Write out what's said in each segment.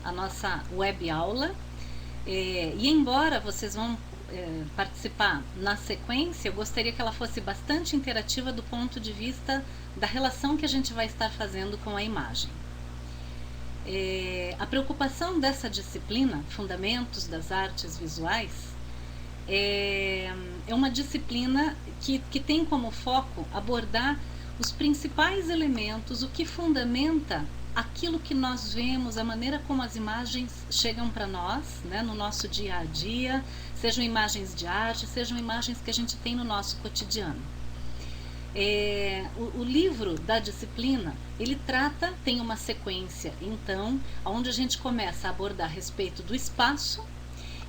a nossa web aula. E embora vocês vão participar na sequência, eu gostaria que ela fosse bastante interativa do ponto de vista da relação que a gente vai estar fazendo com a imagem. A preocupação dessa disciplina, Fundamentos das Artes Visuais, é uma disciplina que tem como foco abordar os principais elementos, o que fundamenta aquilo que nós vemos, a maneira como as imagens chegam para nós, né, no nosso dia a dia, sejam imagens de arte, sejam imagens que a gente tem no nosso cotidiano. O livro da disciplina, ele tem uma sequência, então, onde a gente começa a abordar a respeito do espaço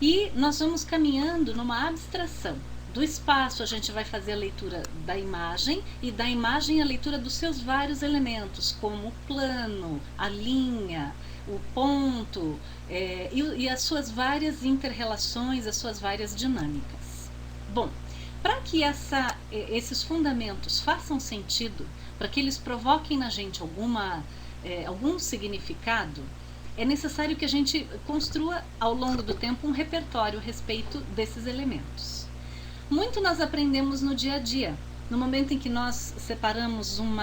e nós vamos caminhando numa abstração. Do espaço a gente vai fazer a leitura da imagem e da imagem a leitura dos seus vários elementos, como o plano, a linha, o ponto e as suas várias inter-relações, as suas várias dinâmicas. Bom, para que esses fundamentos façam sentido, para que eles provoquem na gente algum significado, é necessário que a gente construa ao longo do tempo um repertório a respeito desses elementos. Muito nós aprendemos no dia a dia, no momento em que nós separamos um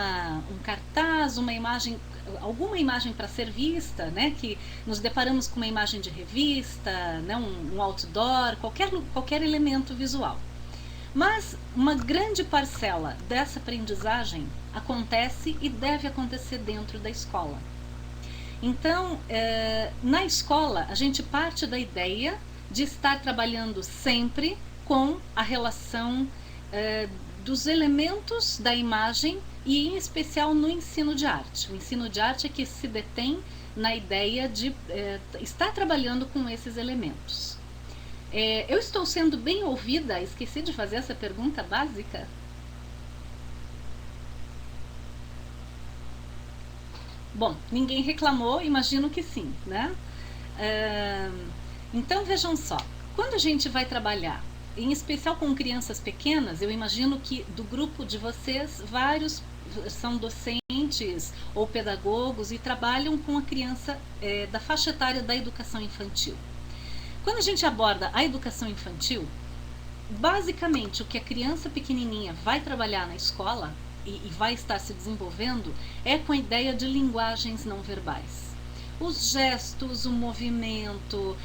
cartaz, uma imagem, alguma imagem para ser vista, né, que nos deparamos com uma imagem de revista, né, um outdoor, qualquer elemento visual. Mas uma grande parcela dessa aprendizagem acontece e deve acontecer dentro da escola. Então, na escola, a gente parte da ideia de estar trabalhando sempre com a relação dos elementos da imagem e, em especial, no ensino de arte. O ensino de arte é que se detém na ideia de estar trabalhando com esses elementos. Eu estou sendo bem ouvida? Esqueci de fazer essa pergunta básica. Bom, ninguém reclamou, imagino que sim, né? Então, vejam só, quando a gente vai trabalhar, em especial com crianças pequenas, eu imagino que do grupo de vocês, vários são docentes ou pedagogos e trabalham com a criança da faixa etária da educação infantil. Quando a gente aborda a educação infantil, basicamente o que a criança pequenininha vai trabalhar na escola e vai estar se desenvolvendo é com a ideia de linguagens não verbais. Os gestos, o movimento,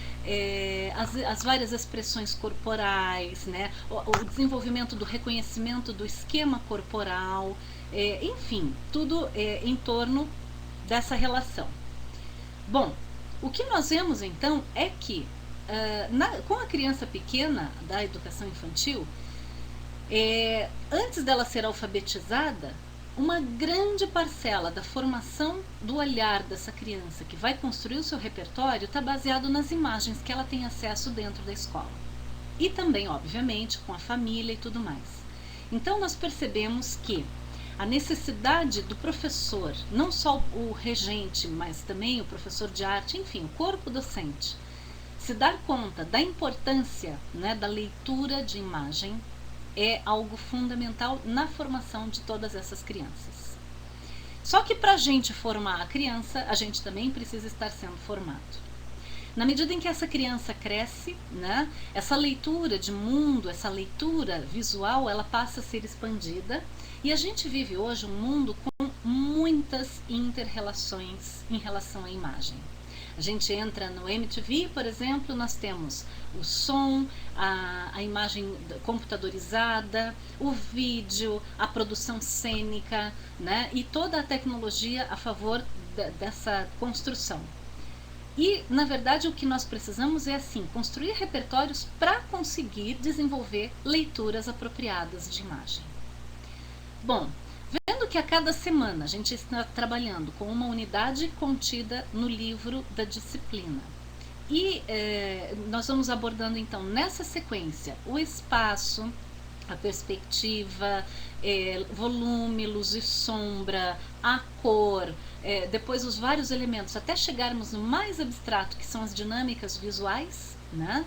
as várias expressões corporais, né? O desenvolvimento do reconhecimento do esquema corporal, enfim, tudo em torno dessa relação. Bom, o que nós vemos então é que com a criança pequena da educação infantil, antes dela ser alfabetizada, uma grande parcela da formação do olhar dessa criança que vai construir o seu repertório está baseado nas imagens que ela tem acesso dentro da escola. E também, obviamente, com a família e tudo mais. Então, nós percebemos que a necessidade do professor, não só o regente, mas também o professor de arte, enfim, o corpo docente, se dar conta da importância, né, da leitura de imagem, é algo fundamental na formação de todas essas crianças. Só que para a gente formar a criança, a gente também precisa estar sendo formado. Na medida em que essa criança cresce, né, essa leitura de mundo, essa leitura visual, ela passa a ser expandida e a gente vive hoje um mundo com muitas inter-relações em relação à imagem. A gente entra no MTV, por exemplo, nós temos o som, a imagem computadorizada, o vídeo, a produção cênica, né? E toda a tecnologia a favor dessa construção. E, na verdade, o que nós precisamos é, assim, construir repertórios para conseguir desenvolver leituras apropriadas de imagem. Bom, vendo que a cada semana a gente está trabalhando com uma unidade contida no livro da disciplina e nós vamos abordando então nessa sequência o espaço, a perspectiva, volume, luz e sombra, a cor, depois os vários elementos, até chegarmos no mais abstrato, que são as dinâmicas visuais, né?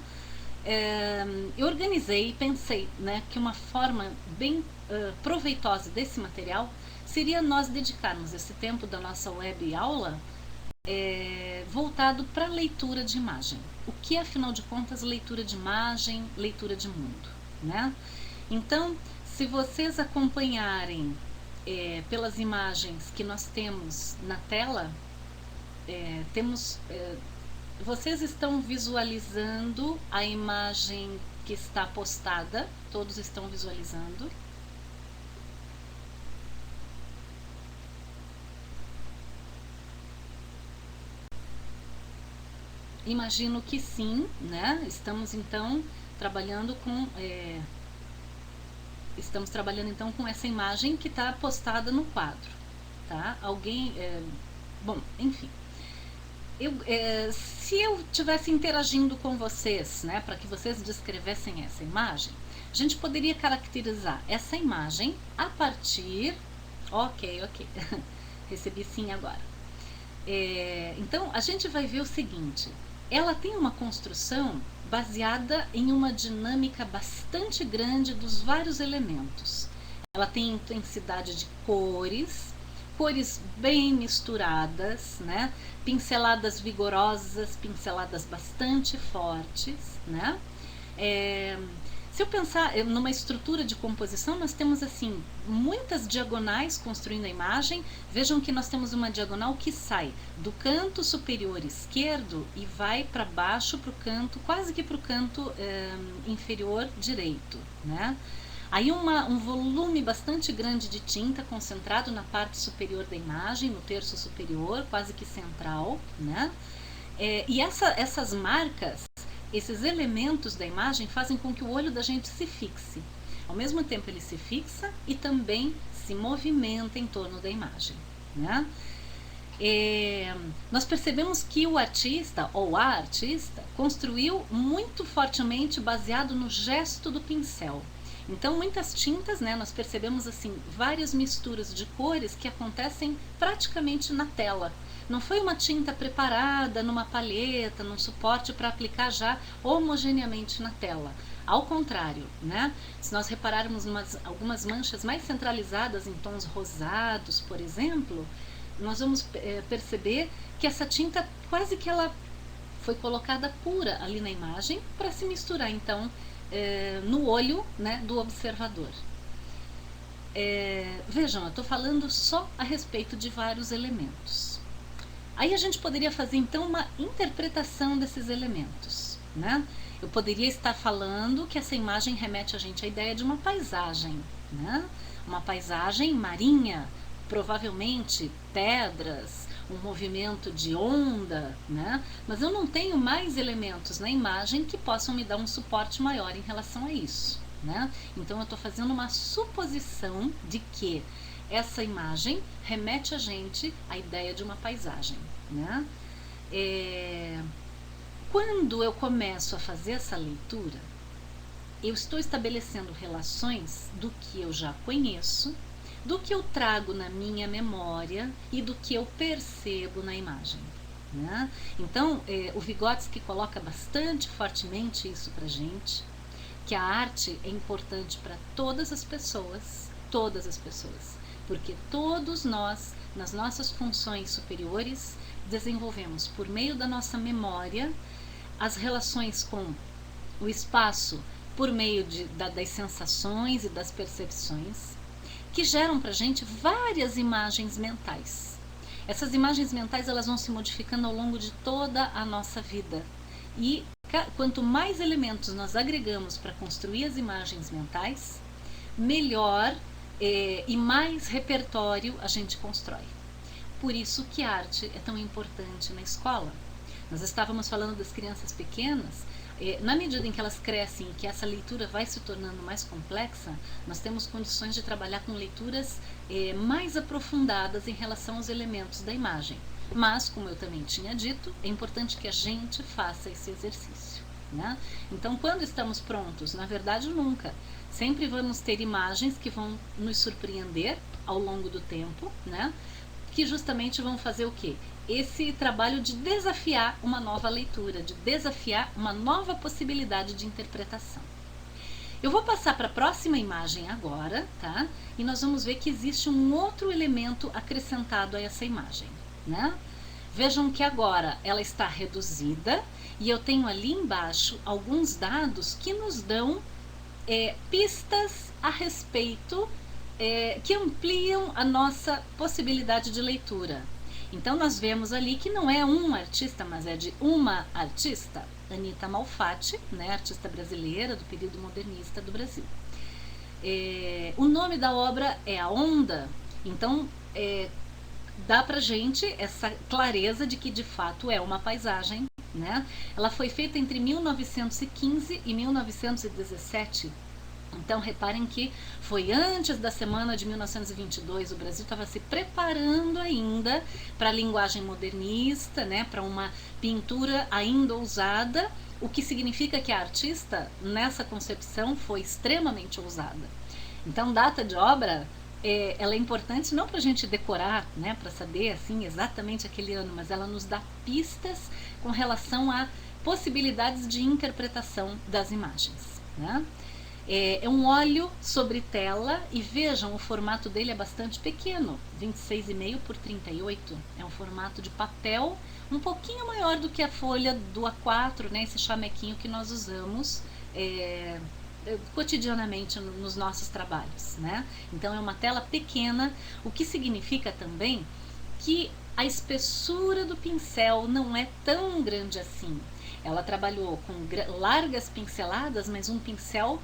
Eu organizei e pensei, né, que uma forma bem proveitosa desse material seria nós dedicarmos esse tempo da nossa web aula voltado para leitura de imagem. O que é, afinal de contas, leitura de imagem, leitura de mundo, né? Então, se vocês acompanharem pelas imagens que nós temos na tela, vocês estão visualizando a imagem que está postada? Todos estão visualizando? Imagino que sim, né? Estamos então trabalhando com essa imagem que está postada no quadro, tá? Bom, enfim. Se eu estivesse interagindo com vocês, né, para que vocês descrevessem essa imagem, a gente poderia caracterizar essa imagem a partir... Ok. Recebi sim agora. Então, a gente vai ver o seguinte: ela tem uma construção baseada em uma dinâmica bastante grande dos vários elementos. Ela tem intensidade de cores bem misturadas, né? Pinceladas vigorosas, pinceladas bastante fortes, né? Se eu pensar numa estrutura de composição, nós temos assim muitas diagonais construindo a imagem. Vejam que nós temos uma diagonal que sai do canto superior esquerdo e vai para baixo para o canto, quase que para o canto inferior direito, né? Aí um volume bastante grande de tinta concentrado na parte superior da imagem, no terço superior, quase que central, né? E essas marcas, esses elementos da imagem fazem com que o olho da gente se fixe. Ao mesmo tempo ele se fixa e também se movimenta em torno da imagem, né? Nós percebemos que o artista ou a artista construiu muito fortemente baseado no gesto do pincel. Então, muitas tintas, né, nós percebemos assim várias misturas de cores que acontecem praticamente na tela. Não foi uma tinta preparada numa palheta, num suporte para aplicar já homogeneamente na tela. Ao contrário, né? Se nós repararmos algumas manchas mais centralizadas em tons rosados, por exemplo, nós vamos perceber que essa tinta quase que ela foi colocada pura ali na imagem para se misturar então no olho, né, do observador. Vejam, eu estou falando só a respeito de vários elementos. Aí a gente poderia fazer então uma interpretação desses elementos, né? Eu poderia estar falando que essa imagem remete a gente à ideia de uma paisagem, né? Uma paisagem marinha, provavelmente pedras, um movimento de onda, né? Mas eu não tenho mais elementos na imagem que possam me dar um suporte maior em relação a isso, né? Então eu estou fazendo uma suposição de que essa imagem remete a gente à ideia de uma paisagem, né? Quando eu começo a fazer essa leitura, eu estou estabelecendo relações do que eu já conheço, do que eu trago na minha memória e do que eu percebo na imagem, né? Então, o Vygotsky coloca bastante fortemente isso pra gente, que a arte é importante para todas as pessoas, porque todos nós, nas nossas funções superiores, desenvolvemos por meio da nossa memória as relações com o espaço por meio das sensações e das percepções, que geram para a gente várias imagens mentais. Essas imagens mentais elas vão se modificando ao longo de toda a nossa vida. E quanto mais elementos nós agregamos para construir as imagens mentais, melhor e mais repertório a gente constrói. Por isso que a arte é tão importante na escola. Nós estávamos falando das crianças pequenas. Na medida em que elas crescem e que essa leitura vai se tornando mais complexa, nós temos condições de trabalhar com leituras mais aprofundadas em relação aos elementos da imagem. Mas, como eu também tinha dito, é importante que a gente faça esse exercício, né? Então, quando estamos prontos, na verdade nunca, sempre vamos ter imagens que vão nos surpreender ao longo do tempo, né? Que justamente vão fazer o quê? Esse trabalho de desafiar uma nova leitura, de desafiar uma nova possibilidade de interpretação. Eu vou passar para a próxima imagem agora, tá? E nós vamos ver que existe um outro elemento acrescentado a essa imagem, né? Vejam que agora ela está reduzida e eu tenho ali embaixo alguns dados que nos dão pistas a respeito, que ampliam a nossa possibilidade de leitura. Então nós vemos ali que não é um artista, mas é de uma artista, Anita Malfatti, né, artista brasileira do período modernista do Brasil. O nome da obra é A Onda, então dá pra gente essa clareza de que de fato é uma paisagem, né? Ela foi feita entre 1915 e 1917. Então reparem que foi antes da semana de 1922, o Brasil estava se preparando ainda para a linguagem modernista, né, para uma pintura ainda ousada, o que significa que a artista nessa concepção foi extremamente ousada. Então data de obra, ela é importante não para a gente decorar, né, para saber assim exatamente aquele ano, mas ela nos dá pistas com relação a possibilidades de interpretação das imagens, né? É um óleo sobre tela e vejam, o formato dele é bastante pequeno, 26,5 por 38. É um formato de papel um pouquinho maior do que a folha do A4, né, esse chamequinho que nós usamos cotidianamente nos nossos trabalhos, né? Então é uma tela pequena, o que significa também que a espessura do pincel não é tão grande assim. Ela trabalhou com largas pinceladas, mas um pincel,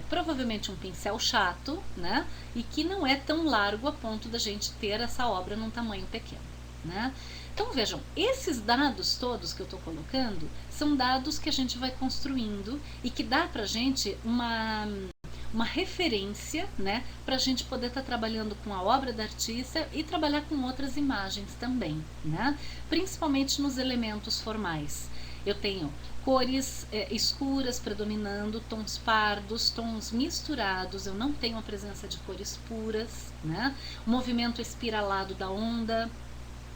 provavelmente um pincel chato, né? E que não é tão largo a ponto da gente ter essa obra num tamanho pequeno, né? Então vejam, esses dados todos que eu estou colocando são dados que a gente vai construindo e que dá pra gente uma referência, né, para a gente poder estar trabalhando com a obra da artista e trabalhar com outras imagens também, né? Principalmente nos elementos formais. Eu tenho cores escuras predominando, tons pardos, tons misturados, eu não tenho a presença de cores puras, né? O movimento espiralado da onda,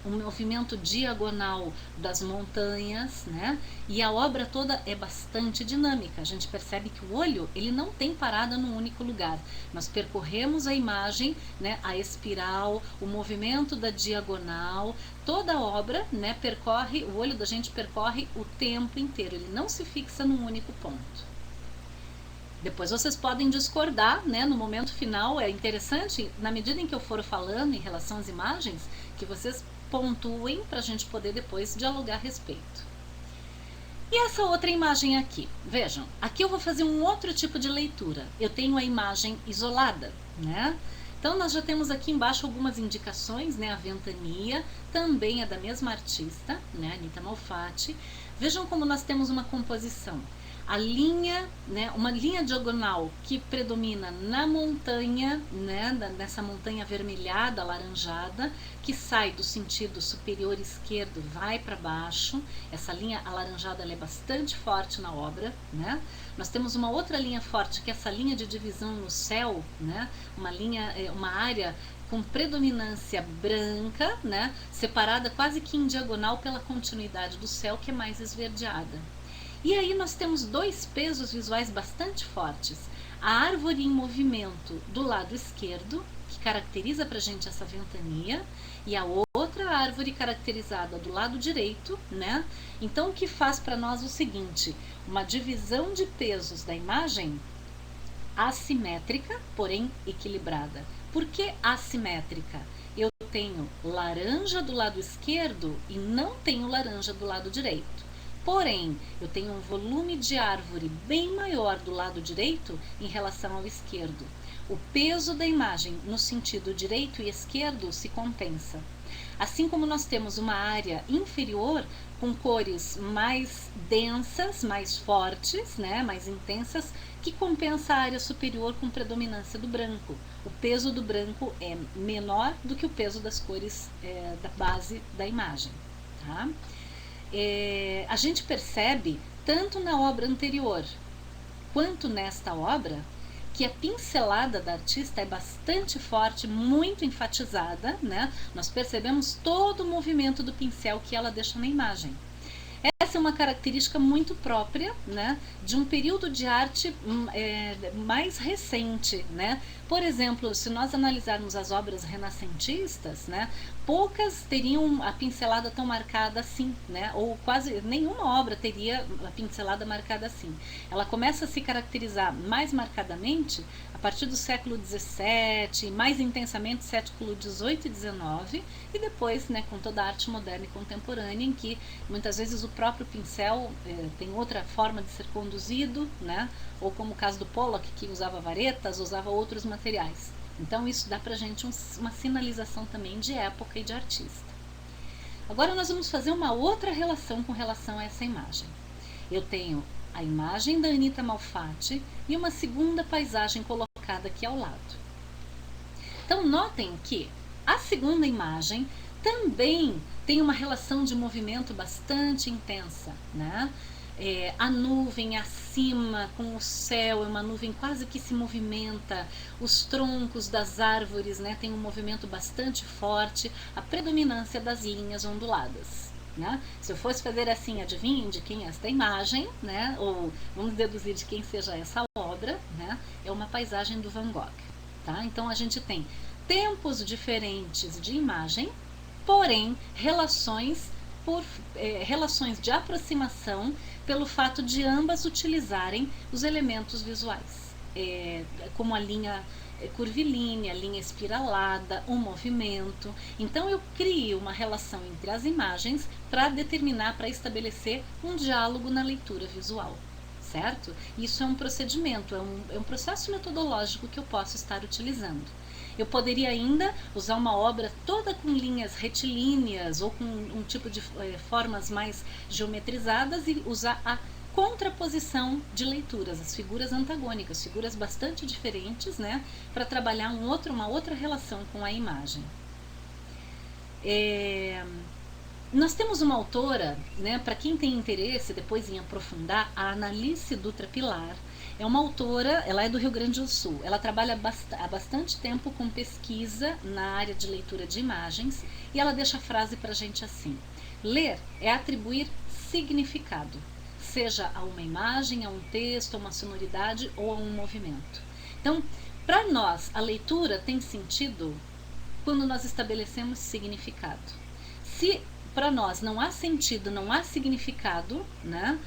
o movimento diagonal das montanhas, né? E a obra toda é bastante dinâmica. A gente percebe que o olho, ele não tem parada num único lugar. Nós percorremos a imagem, né? A espiral, o movimento da diagonal, toda a obra, né? Percorre, o olho da gente percorre o tempo inteiro. Ele não se fixa num único ponto. Depois vocês podem discordar, né? No momento final é interessante, na medida em que eu for falando em relação às imagens, que vocês pontuem para a gente poder depois dialogar a respeito. E essa outra imagem aqui, vejam, aqui eu vou fazer um outro tipo de leitura. Eu tenho a imagem isolada, né? Então nós já temos aqui embaixo algumas indicações, né? A Ventania também é da mesma artista, né? Anita Malfatti. Vejam como nós temos uma composição. A linha, né, uma linha diagonal que predomina na montanha, né, nessa montanha avermelhada, alaranjada, que sai do sentido superior esquerdo, vai para baixo. Essa linha alaranjada ela é bastante forte na obra, né? Nós temos uma outra linha forte, que é essa linha de divisão no céu, né? Uma área com predominância branca, né, separada quase que em diagonal pela continuidade do céu, que é mais esverdeada. E aí nós temos dois pesos visuais bastante fortes. A árvore em movimento do lado esquerdo, que caracteriza pra gente essa ventania, e a outra árvore caracterizada do lado direito, né? Então o que faz para nós o seguinte, uma divisão de pesos da imagem assimétrica, porém equilibrada. Por que assimétrica? Eu tenho laranja do lado esquerdo e não tenho laranja do lado direito. Porém, eu tenho um volume de árvore bem maior do lado direito em relação ao esquerdo. O peso da imagem no sentido direito e esquerdo se compensa. Assim como nós temos uma área inferior com cores mais densas, mais fortes, né, mais intensas, que compensa a área superior com predominância do branco. O peso do branco é menor do que o peso das cores da base da imagem, tá? A gente percebe, tanto na obra anterior quanto nesta obra, que a pincelada da artista é bastante forte, muito enfatizada, né? Nós percebemos todo o movimento do pincel que ela deixa na imagem. Essa essa é uma característica muito própria, né, de um período de arte mais recente, né? Por exemplo, se nós analisarmos as obras renascentistas, né, poucas teriam a pincelada tão marcada assim, né? Ou quase nenhuma obra teria a pincelada marcada assim. Ela começa a se caracterizar mais marcadamente a partir do século XVII, mais intensamente século XVIII e XIX, e depois, né, com toda a arte moderna e contemporânea, em que muitas vezes o próprio pincel tem outra forma de ser conduzido, né? Ou como o caso do Pollock, que usava varetas, usava outros materiais. Então isso dá pra gente uma sinalização também de época e de artista. Agora nós vamos fazer uma outra relação com relação a essa imagem. Eu tenho a imagem da Anita Malfatti e uma segunda paisagem colocada aqui ao lado. Então notem que a segunda imagem também tem uma relação de movimento bastante intensa, né? A nuvem acima com o céu, é uma nuvem quase que se movimenta, os troncos das árvores, né, tem um movimento bastante forte, a predominância das linhas onduladas. Né? Se eu fosse fazer assim, adivinhem de quem é esta imagem, né? Ou vamos deduzir de quem seja essa obra, né? É uma paisagem do Van Gogh. Tá? Então a gente tem tempos diferentes de imagem, porém relações de aproximação pelo fato de ambas utilizarem os elementos visuais, como a linha curvilínea, a linha espiralada, o movimento. Então eu crio uma relação entre as imagens para determinar, para estabelecer um diálogo na leitura visual, certo? Isso é um procedimento, é um processo metodológico que eu posso estar utilizando. Eu poderia ainda usar uma obra toda com linhas retilíneas ou com um tipo de formas mais geometrizadas e usar a contraposição de leituras, as figuras antagônicas, figuras bastante diferentes, né, para trabalhar uma outra relação com a imagem. Nós temos uma autora, né, para quem tem interesse depois em aprofundar, a Analice Dutra Pilar. É uma autora, ela é do Rio Grande do Sul, ela trabalha há bastante tempo com pesquisa na área de leitura de imagens e ela deixa a frase para a gente assim: ler é atribuir significado, seja a uma imagem, a um texto, a uma sonoridade ou a um movimento. Então, para nós, a leitura tem sentido quando nós estabelecemos significado. Se para nós não há sentido, não há significado, né?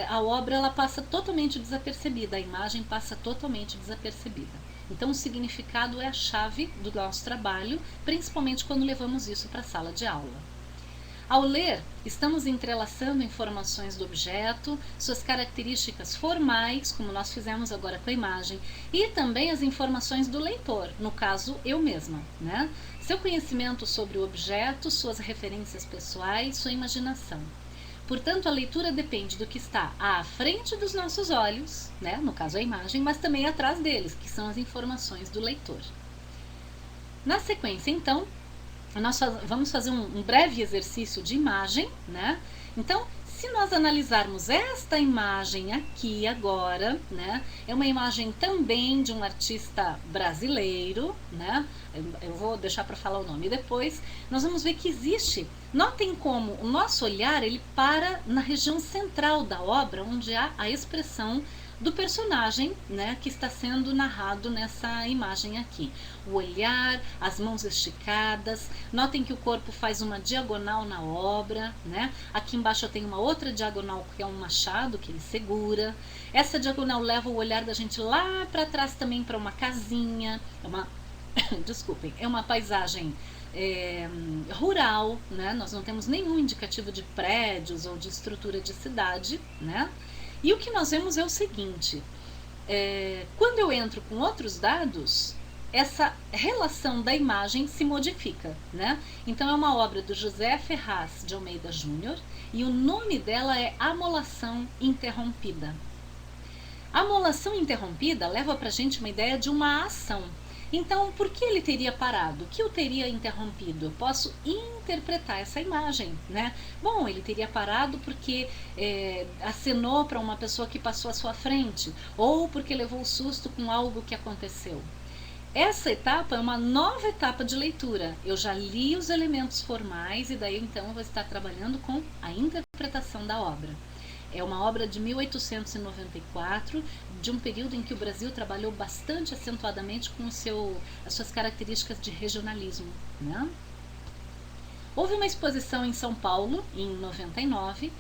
A obra ela passa totalmente desapercebida, a imagem passa totalmente desapercebida. Então o significado é a chave do nosso trabalho, principalmente quando levamos isso para a sala de aula. Ao ler, estamos entrelaçando informações do objeto, suas características formais, como nós fizemos agora com a imagem, e também as informações do leitor, no caso eu mesma, né? Seu conhecimento sobre o objeto, suas referências pessoais, sua imaginação. Portanto, a leitura depende do que está à frente dos nossos olhos, né? No caso a imagem, mas também atrás deles, que são as informações do leitor. Na sequência, então, nós vamos fazer um breve exercício de imagem, né? Então, se nós analisarmos esta imagem aqui agora, né? É uma imagem também de um artista brasileiro, né? Eu vou deixar para falar o nome depois. Nós vamos ver que existe. Notem como o nosso olhar ele para na região central da obra, onde há a expressão do personagem, né, que está sendo narrado nessa imagem aqui. O olhar, as mãos esticadas. Notem que o corpo faz uma diagonal na obra, né? Aqui embaixo eu tenho uma outra diagonal que é um machado que ele segura. Essa diagonal leva o olhar da gente lá para trás também para uma casinha, desculpem, é uma paisagem rural, né? Nós não temos nenhum indicativo de prédios ou de estrutura de cidade, né? E o que nós vemos é o seguinte: quando eu entro com outros dados, essa relação da imagem se modifica, né? Então é uma obra do José Ferraz de Almeida Júnior e o nome dela é Amolação Interrompida. A amolação interrompida leva para a gente uma ideia de uma ação. Então, por que ele teria parado? O que o teria interrompido? Eu posso interpretar essa imagem, né? Bom, ele teria parado porque acenou para uma pessoa que passou à sua frente, ou porque levou susto com algo que aconteceu. Essa etapa é uma nova etapa de leitura. Eu já li os elementos formais e daí então eu vou estar trabalhando com a interpretação interpretação da obra. É uma obra de 1894, de um período em que o Brasil trabalhou bastante acentuadamente com as suas características de regionalismo, né? Houve uma exposição em São Paulo, em 99,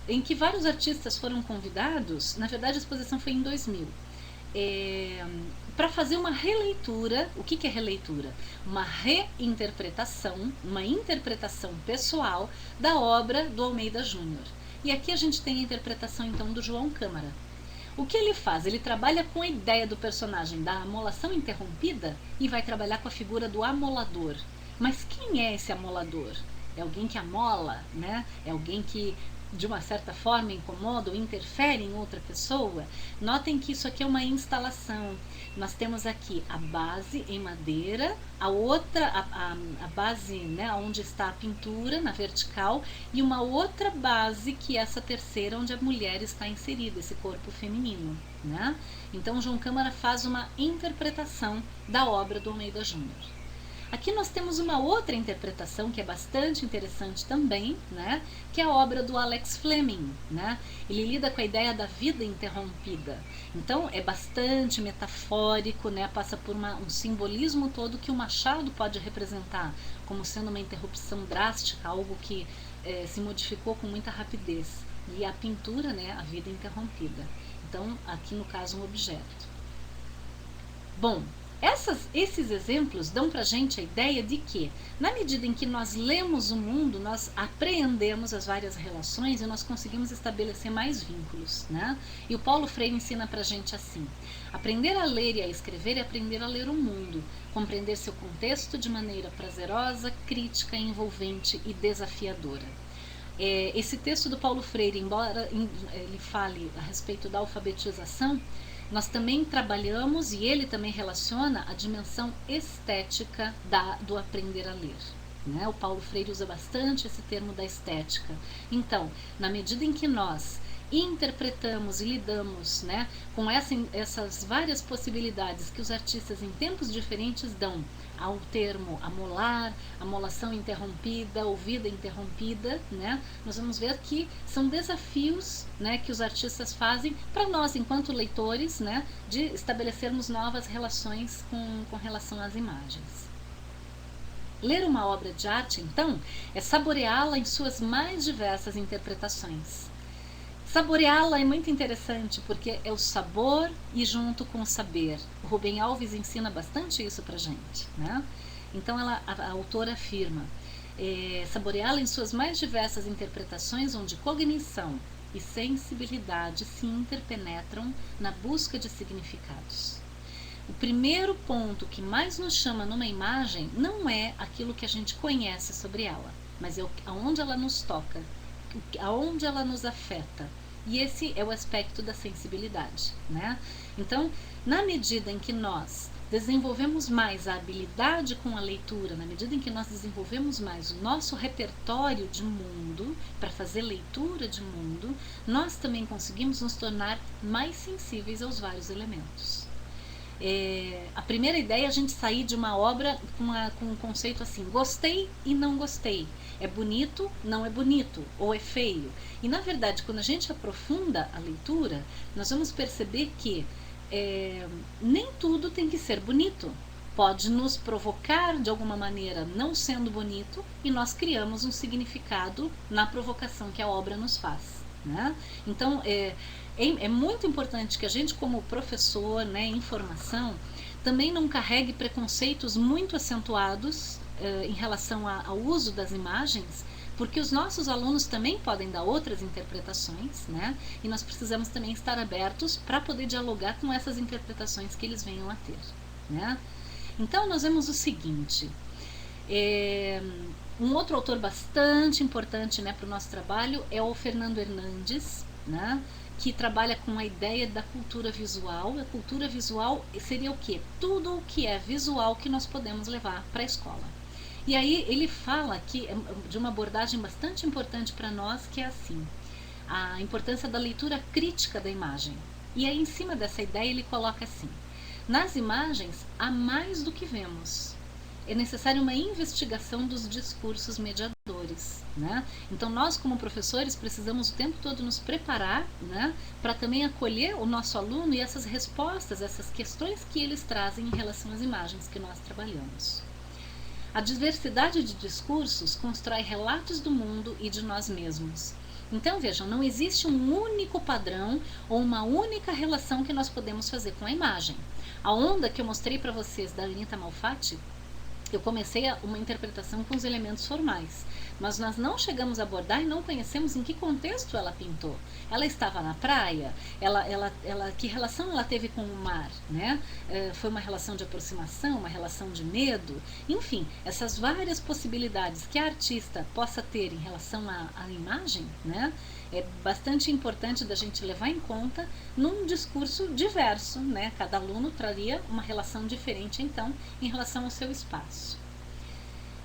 em que vários artistas foram convidados. Na verdade, a exposição foi em 2000, para fazer uma releitura. O que é releitura? Uma reinterpretação, uma interpretação pessoal da obra do Almeida Júnior. E aqui a gente tem a interpretação então do João Câmara. O que ele faz? Ele trabalha com a ideia do personagem da amolação interrompida e vai trabalhar com a figura do amolador. Mas quem é esse amolador? É alguém que amola, né? É alguém que de uma certa forma incomoda ou interfere em outra pessoa? Notem que isso aqui é uma instalação. Nós temos aqui a base em madeira, a base, né, onde está a pintura na vertical, e uma outra base que é essa terceira, onde a mulher está inserida, esse corpo feminino, né? Então João Câmara faz uma interpretação da obra do Almeida Júnior. Aqui nós temos uma outra interpretação que é bastante interessante também, né? Que é a obra do Alex Fleming, né? Ele lida com a ideia da vida interrompida. Então é bastante metafórico, né? Passa por um simbolismo todo que o Machado pode representar como sendo uma interrupção drástica, algo que se modificou com muita rapidez. E a pintura, né? A vida interrompida. Então aqui no caso um objeto. Bom, esses exemplos dão para a gente a ideia de que, na medida em que nós lemos o mundo, nós apreendemos as várias relações e nós conseguimos estabelecer mais vínculos, né? E o Paulo Freire ensina para a gente assim: aprender a ler e a escrever é aprender a ler o mundo, compreender seu contexto de maneira prazerosa, crítica, envolvente e desafiadora. Esse texto do Paulo Freire, embora ele fale a respeito da alfabetização, nós também trabalhamos, e ele também relaciona a dimensão estética do aprender a ler, né? O Paulo Freire usa bastante esse termo da estética. Então, na medida em que nós interpretamos e lidamos, né, com essas várias possibilidades que os artistas em tempos diferentes dão ao termo amolar, amolação interrompida ou vida interrompida, né, nós vamos ver que são desafios, né, que os artistas fazem para nós, enquanto leitores, né, de estabelecermos novas relações com relação às imagens. Ler uma obra de arte, então, é saboreá-la em suas mais diversas interpretações. Saboreá-la é muito interessante porque é o sabor e junto com o saber. O Rubem Alves ensina bastante isso pra gente, né? Então a autora afirma: saboreá-la em suas mais diversas interpretações, onde cognição e sensibilidade se interpenetram na busca de significados. O primeiro ponto que mais nos chama numa imagem não é aquilo que a gente conhece sobre ela, mas é aonde ela nos toca, aonde ela nos afeta. E esse é o aspecto da sensibilidade, né? Então, na medida em que nós desenvolvemos mais a habilidade com a leitura, na medida em que nós desenvolvemos mais o nosso repertório de mundo, para fazer leitura de mundo, nós também conseguimos nos tornar mais sensíveis aos vários elementos. A primeira ideia é a gente sair de uma obra com um conceito assim: gostei e não gostei, é bonito, não é bonito, ou é feio. E na verdade, quando a gente aprofunda a leitura, nós vamos perceber que nem tudo tem que ser bonito. Pode nos provocar de alguma maneira não sendo bonito, e nós criamos um significado na provocação que a obra nos faz, né? Então é muito importante que a gente, como professor, né, em formação, também não carregue preconceitos muito acentuados em relação ao uso das imagens, porque os nossos alunos também podem dar outras interpretações, né? E nós precisamos também estar abertos para poder dialogar com essas interpretações que eles venham a ter, né? Então nós vemos o seguinte: um outro autor bastante importante, né, para o nosso trabalho é o Fernando Hernandes, né, que trabalha com a ideia da cultura visual. A cultura visual seria o quê? Tudo o que é visual que nós podemos levar para a escola. E aí ele fala aqui de uma abordagem bastante importante para nós, que é assim: a importância da leitura crítica da imagem. E aí, em cima dessa ideia, ele coloca assim: nas imagens há mais do que vemos. É necessária uma investigação dos discursos mediadores. professores, né? Então nós como professores precisamos o tempo todo nos preparar, né, para também acolher o nosso aluno e essas respostas, essas questões que eles trazem em relação às imagens que nós trabalhamos. A diversidade de discursos constrói relatos do mundo e de nós mesmos. Então vejam, não existe um único padrão ou uma única relação que nós podemos fazer com a imagem. A onda que eu mostrei para vocês da Anita Malfatti, eu comecei uma interpretação com os elementos formais, mas nós não chegamos a abordar e não conhecemos em que contexto ela pintou. Ela estava na praia? Que relação ela teve com o mar? Né? Foi uma relação de aproximação, uma relação de medo? Enfim, essas várias possibilidades que a artista possa ter em relação à imagem, né? É bastante importante da gente levar em conta num discurso diverso, né? Cada aluno traria uma relação diferente, então, em relação ao seu espaço.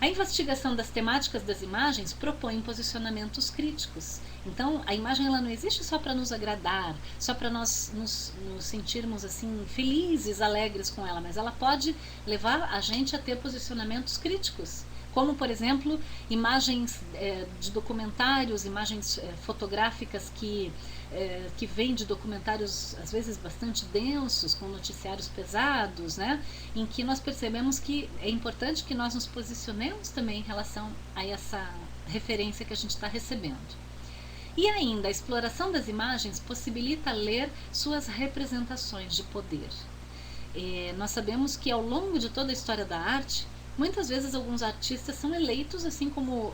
A investigação das temáticas das imagens propõe posicionamentos críticos. Então, a imagem ela não existe só para nos agradar, só para nós nos sentirmos assim felizes, alegres com ela, mas ela pode levar a gente a ter posicionamentos críticos. Como, por exemplo, imagens de documentários, imagens fotográficas que vêm de documentários, às vezes, bastante densos, com noticiários pesados, né? Em que nós percebemos que é importante que nós nos posicionemos também em relação a essa referência que a gente está recebendo. E ainda, a exploração das imagens possibilita ler suas representações de poder. Nós sabemos que ao longo de toda a história da arte, muitas vezes alguns artistas são eleitos assim como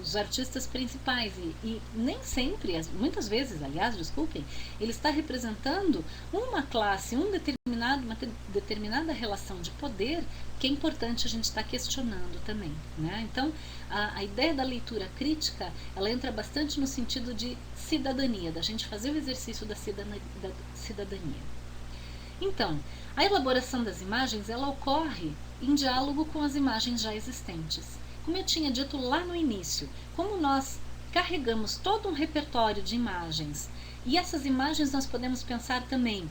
os artistas principais e nem sempre, muitas vezes, aliás, desculpem, ele está representando uma classe, uma determinada relação de poder que é importante a gente estar questionando também, né? Então, a ideia da leitura crítica, ela entra bastante no sentido de cidadania, da gente fazer o exercício da cidadania. Então, a elaboração das imagens, ela ocorre em diálogo com as imagens já existentes. Como eu tinha dito lá no início, como nós carregamos todo um repertório de imagens, e essas imagens nós podemos pensar também,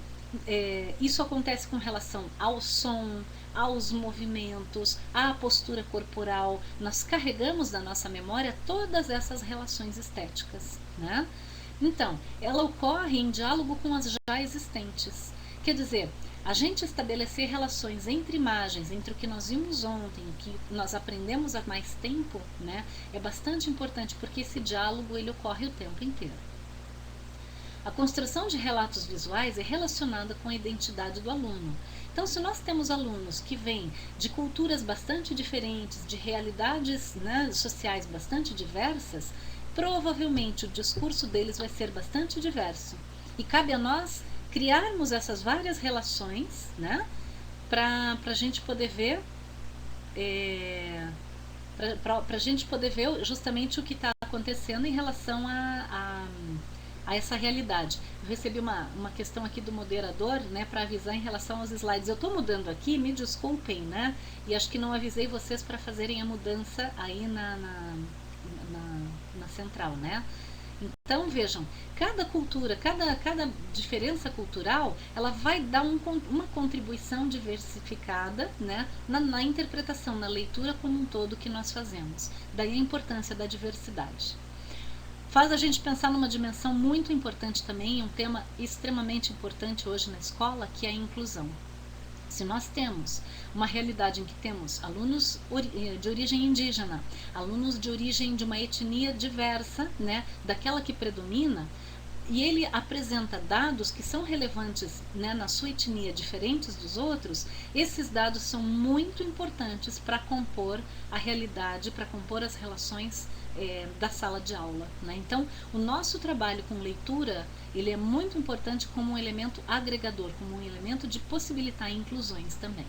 isso acontece com relação ao som, aos movimentos, à postura corporal, nós carregamos na nossa memória todas essas relações estéticas, né? Então, ela ocorre em diálogo com as já existentes. Quer dizer, a gente estabelecer relações entre imagens, entre o que nós vimos ontem, o que nós aprendemos há mais tempo, né, é bastante importante porque esse diálogo ele ocorre o tempo inteiro. A construção de relatos visuais é relacionada com a identidade do aluno. Então, se nós temos alunos que vêm de culturas bastante diferentes, de realidades, né, sociais bastante diversas, provavelmente o discurso deles vai ser bastante diverso. E cabe a nós criarmos essas várias relações, né, para a gente poder ver, para a gente poder ver justamente o que está acontecendo em relação a essa realidade. Eu recebi uma questão aqui do moderador, né, para avisar em relação aos slides. Eu estou mudando aqui, me desculpem, né, e acho que não avisei vocês para fazerem a mudança aí na central, né. Então, vejam, cada cultura, cada diferença cultural, ela vai dar uma contribuição diversificada, né, na interpretação, na leitura como um todo que nós fazemos. Daí a importância da diversidade. Faz a gente pensar numa dimensão muito importante também, um tema extremamente importante hoje na escola, que é a inclusão. Se nós temos uma realidade em que temos alunos de origem indígena, alunos de origem de uma etnia diversa, né, daquela que predomina, e ele apresenta dados que são relevantes, né, na sua etnia, diferentes dos outros, esses dados são muito importantes para compor a realidade, para compor as relações da sala de aula, né? Então, o nosso trabalho com leitura, ele é muito importante como um elemento agregador, como um elemento de possibilitar inclusões também.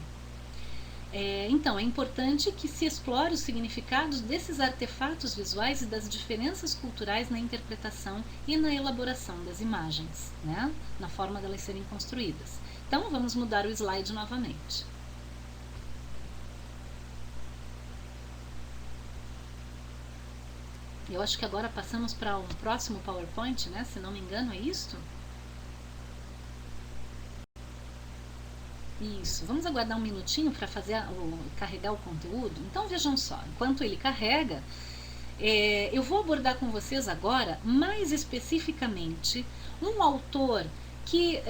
Então, é importante que se explore os significados desses artefatos visuais e das diferenças culturais na interpretação e na elaboração das imagens, né? Na forma delas serem construídas. Então, vamos mudar o slide novamente. Eu acho que agora passamos para um próximo PowerPoint, né? Se não me engano, é isto? Isso. Vamos aguardar um minutinho para carregar o conteúdo? Então, vejam só. Enquanto ele carrega, Eu vou abordar com vocês agora, mais especificamente, um autor que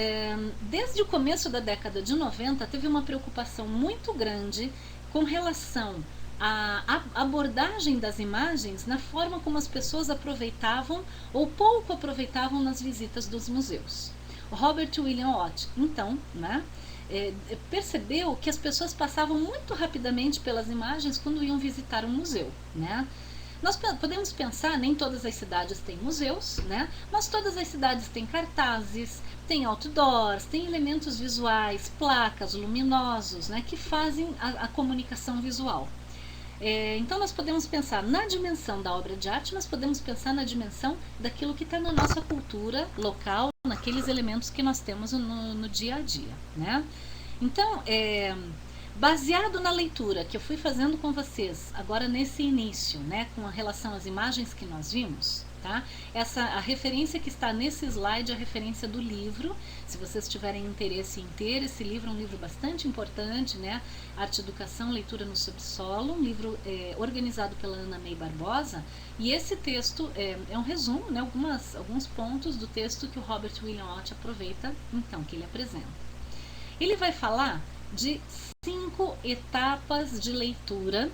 desde o começo da década de 90 teve uma preocupação muito grande com relação à abordagem das imagens na forma como as pessoas aproveitavam ou pouco aproveitavam nas visitas dos museus. O Robert William Ott, então, né, percebeu que as pessoas passavam muito rapidamente pelas imagens quando iam visitar um museu, né? Nós podemos pensar, nem todas as cidades têm museus, né? Mas todas as cidades têm cartazes, têm outdoors, têm elementos visuais, placas, luminosos, né? Que fazem a comunicação visual. Então nós podemos pensar na dimensão da obra de arte, nós podemos pensar na dimensão daquilo que está na nossa cultura local, naqueles elementos que nós temos no dia a dia, né? Então, baseado na leitura que eu fui fazendo com vocês agora nesse início, né, com relação às imagens que nós vimos, tá? A referência que está nesse slide é a referência do livro. Se vocês tiverem interesse em ter esse livro, é um livro bastante importante, né? Arte, Educação, Leitura no Subsolo, um livro organizado pela Ana May Barbosa. E esse texto é um resumo, né, alguns pontos do texto que o Robert William Ott aproveita, então, que ele apresenta. Ele vai falar de 5 etapas de leitura,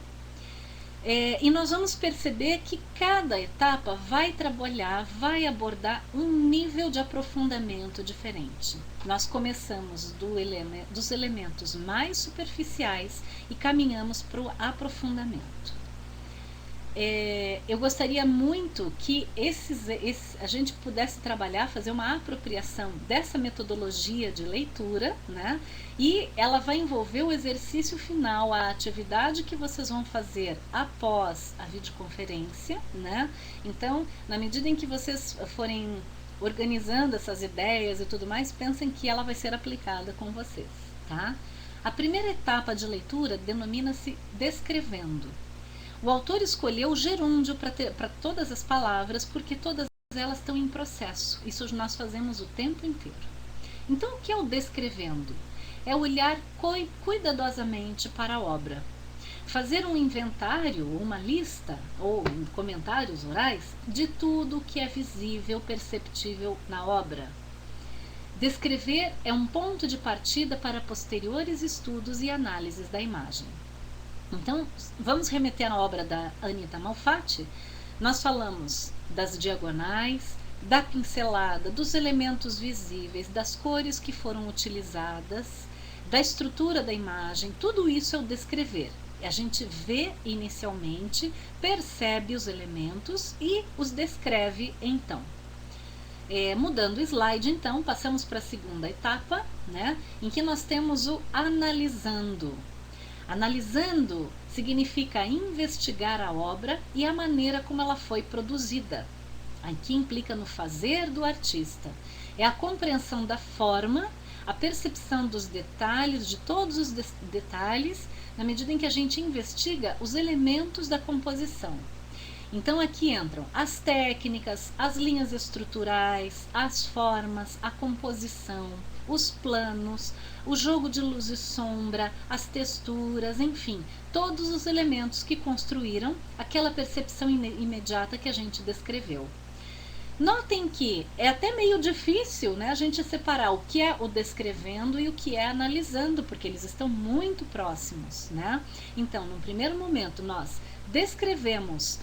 e nós vamos perceber que cada etapa vai trabalhar, vai abordar um nível de aprofundamento diferente. Nós começamos dos elementos mais superficiais e caminhamos para o aprofundamento. Eu gostaria muito que a gente pudesse trabalhar, fazer uma apropriação dessa metodologia de leitura, né? E ela vai envolver o exercício final, a atividade que vocês vão fazer após a videoconferência, né? Então, na medida em que vocês forem organizando essas ideias e tudo mais, pensem que ela vai ser aplicada com vocês, tá? A primeira etapa de leitura denomina-se descrevendo. O autor escolheu o gerúndio para todas as palavras, porque todas elas estão em processo. Isso nós fazemos o tempo inteiro. Então, o que é o descrevendo? É olhar cuidadosamente para a obra. Fazer um inventário, uma lista, ou comentários orais, de tudo que é visível, perceptível na obra. Descrever é um ponto de partida para posteriores estudos e análises da imagem. Então, vamos remeter à obra da Anita Malfatti. Nós falamos das diagonais, da pincelada, dos elementos visíveis, das cores que foram utilizadas, da estrutura da imagem. Tudo isso é o descrever. A gente vê inicialmente, percebe os elementos e os descreve então. Mudando o slide, então, passamos para a segunda etapa, né, em que nós temos o analisando. Analisando significa investigar a obra e a maneira como ela foi produzida. Aqui implica no fazer do artista. É a compreensão da forma, a percepção dos detalhes, de todos os detalhes, na medida em que a gente investiga os elementos da composição. Então aqui entram as técnicas, as linhas estruturais, as formas, a composição, os planos, o jogo de luz e sombra, as texturas, enfim, todos os elementos que construíram aquela percepção imediata que a gente descreveu. Notem que é até meio difícil, né, a gente separar o que é o descrevendo e o que é analisando, porque eles estão muito próximos, né? Então, no primeiro momento, nós descrevemos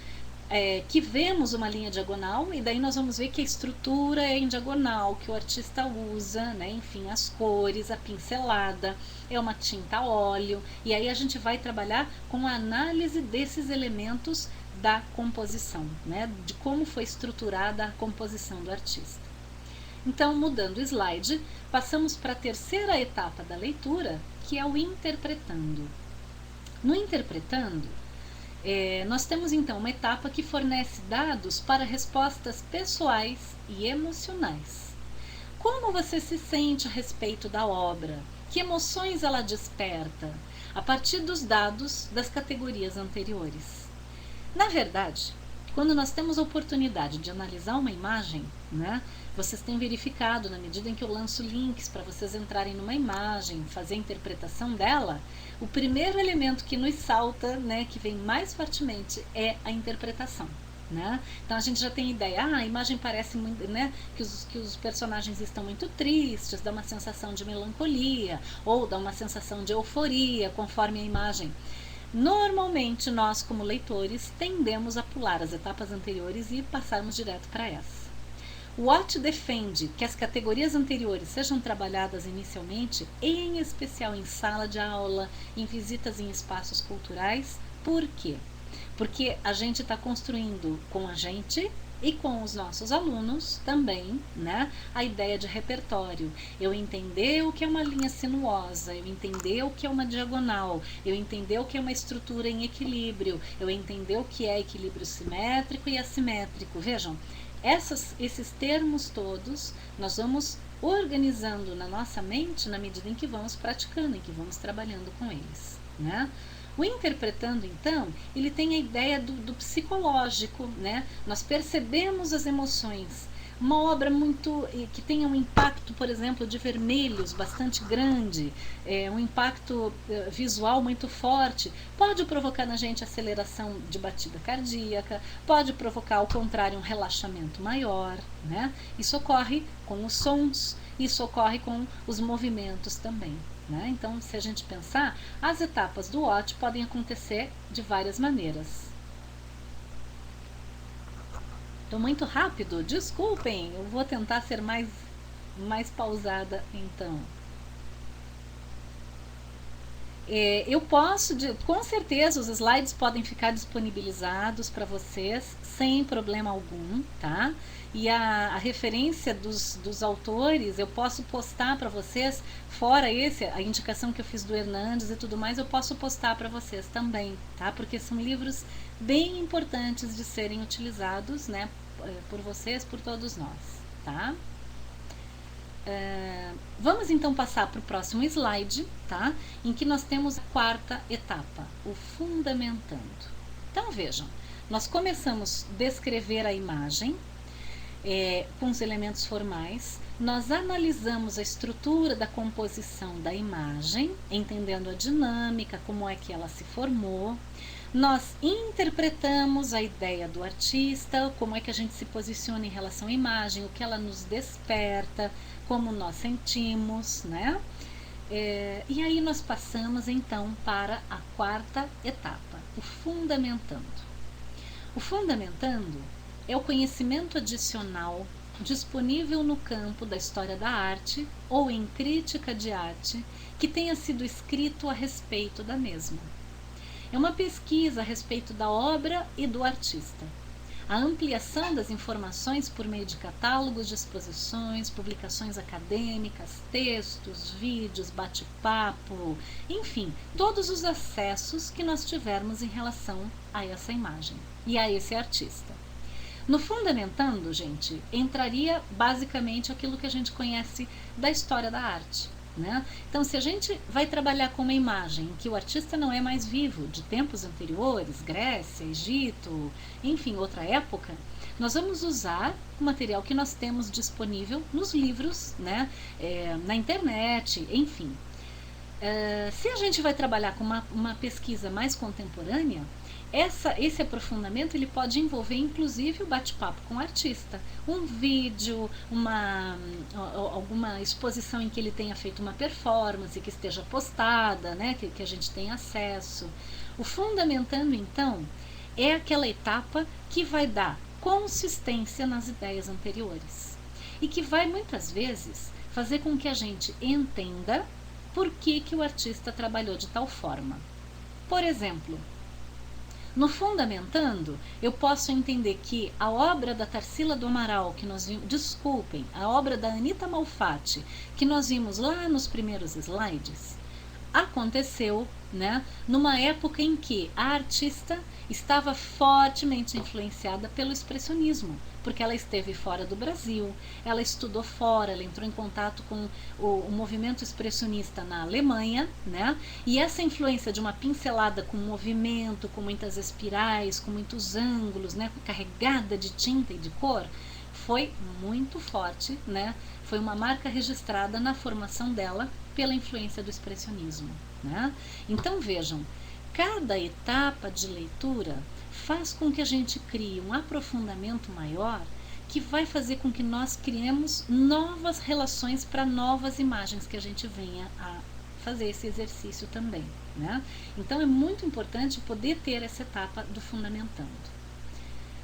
que vemos uma linha diagonal, e daí nós vamos ver que a estrutura é em diagonal, que o artista usa, né, enfim, as cores, a pincelada, é uma tinta a óleo, e aí a gente vai trabalhar com a análise desses elementos da composição, né, de como foi estruturada a composição do artista. Então, mudando o slide, passamos para a terceira etapa da leitura, que é o interpretando. No interpretando, nós temos então uma etapa que fornece dados para respostas pessoais e emocionais. Como você se sente a respeito da obra? Que emoções ela desperta? A partir dos dados das categorias anteriores. Na verdade, quando nós temos a oportunidade de analisar uma imagem, né, vocês têm verificado, na medida em que eu lanço links para vocês entrarem numa imagem, fazer a interpretação dela, o primeiro elemento que nos salta, né, que vem mais fortemente, é a interpretação. né? Então a gente já tem ideia, a imagem parece muito, né, que os personagens estão muito tristes, dá uma sensação de melancolia, ou dá uma sensação de euforia, conforme a imagem. Normalmente nós, como leitores, tendemos a pular as etapas anteriores e passarmos direto para essa. O Watt defende que as categorias anteriores sejam trabalhadas inicialmente, em especial em sala de aula, em visitas em espaços culturais. Por quê? Porque a gente está construindo com a gente e com os nossos alunos também, né, a ideia de repertório. Eu entender o que é uma linha sinuosa, eu entender o que é uma diagonal, eu entender o que é uma estrutura em equilíbrio, eu entender o que é equilíbrio simétrico e assimétrico. Vejam, esses termos todos nós vamos organizando na nossa mente na medida em que vamos praticando, em que vamos trabalhando com eles, né? O interpretando, então, ele tem a ideia do psicológico, né? Nós percebemos as emoções. Uma obra muito que tenha um impacto, por exemplo, de vermelhos bastante grande, um impacto visual muito forte, pode provocar na gente aceleração de batida cardíaca, pode provocar, ao contrário, um relaxamento maior, né? Isso ocorre com os sons, isso ocorre com os movimentos também. Né? Então, se a gente pensar, as etapas do Watt podem acontecer de várias maneiras. Estou muito rápido? Desculpem, eu vou tentar ser mais pausada então. Eu posso, com certeza, os slides podem ficar disponibilizados para vocês sem problema algum, tá? E a referência dos autores eu posso postar para vocês, fora a indicação que eu fiz do Hernandes e tudo mais, eu posso postar para vocês também, tá? Porque são livros bem importantes de serem utilizados, né, por vocês, por todos nós, tá? Vamos então passar para o próximo slide, tá? Em que nós temos a quarta etapa, o fundamentando. Então vejam, nós começamos a descrever a imagem com os elementos formais, nós analisamos a estrutura da composição da imagem, entendendo a dinâmica, como é que ela se formou. Nós interpretamos a ideia do artista, como é que a gente se posiciona em relação à imagem, o que ela nos desperta, como nós sentimos, né? E aí nós passamos então para a quarta etapa, o fundamentando. O fundamentando é o conhecimento adicional disponível no campo da história da arte ou em crítica de arte que tenha sido escrito a respeito da mesma. É uma pesquisa a respeito da obra e do artista. A ampliação das informações por meio de catálogos de exposições, publicações acadêmicas, textos, vídeos, bate-papo, enfim, todos os acessos que nós tivermos em relação a essa imagem e a esse artista. No fundamentando, gente, entraria basicamente aquilo que a gente conhece da história da arte. Né? Então, se a gente vai trabalhar com uma imagem em que o artista não é mais vivo, de tempos anteriores, Grécia, Egito, enfim, outra época, nós vamos usar o material que nós temos disponível nos livros, né? Na internet, enfim. Se a gente vai trabalhar com uma pesquisa mais contemporânea, esse aprofundamento ele pode envolver inclusive o bate-papo com o artista, um vídeo, alguma exposição em que ele tenha feito uma performance que esteja postada, né, que a gente tenha acesso. O fundamentando então é aquela etapa que vai dar consistência nas ideias anteriores e que vai muitas vezes fazer com que a gente entenda por que o artista trabalhou de tal forma. Por exemplo, no fundamentando, eu posso entender que a obra da Tarsila do Amaral, que nós vimos, desculpem, a obra da Anita Malfatti, que nós vimos lá nos primeiros slides, aconteceu, né, numa época em que a artista estava fortemente influenciada pelo expressionismo, porque ela esteve fora do Brasil, ela estudou fora, ela entrou em contato com o movimento expressionista na Alemanha, né? E essa influência de uma pincelada com movimento, com muitas espirais, com muitos ângulos, né? Carregada de tinta e de cor, foi muito forte, né? Foi uma marca registrada na formação dela pela influência do expressionismo, né? Então vejam, cada etapa de leitura faz com que a gente crie um aprofundamento maior que vai fazer com que nós criemos novas relações para novas imagens que a gente venha a fazer esse exercício também, né? Então é muito importante poder ter essa etapa do fundamentando.